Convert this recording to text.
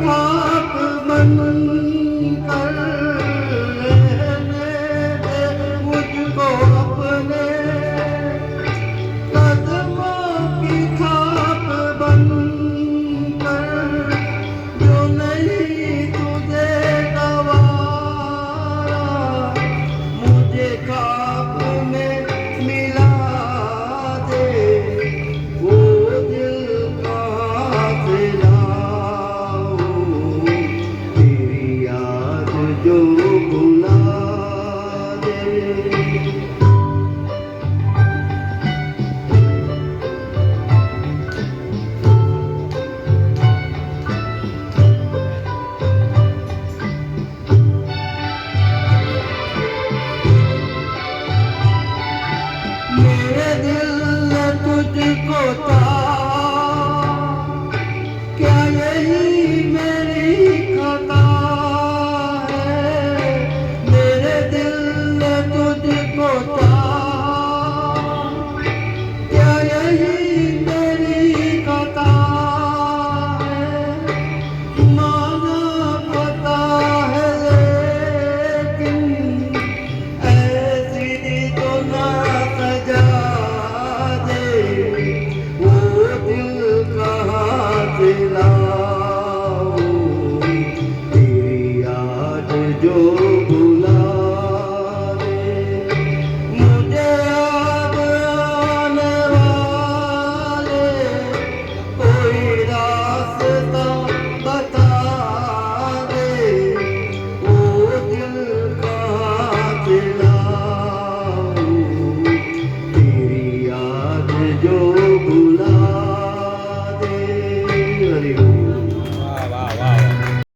खाक बन कर रहने दे मुझको अपने कदमों की खाक बन कर, जो नहीं तुझे गवारा मुझे खाक में मिला दे। वो दिल कहाँ से लाऊं तेरी याद जो भुला दे। मेरे दिल ने तुझको चाहा, क्या यही मेरी खता?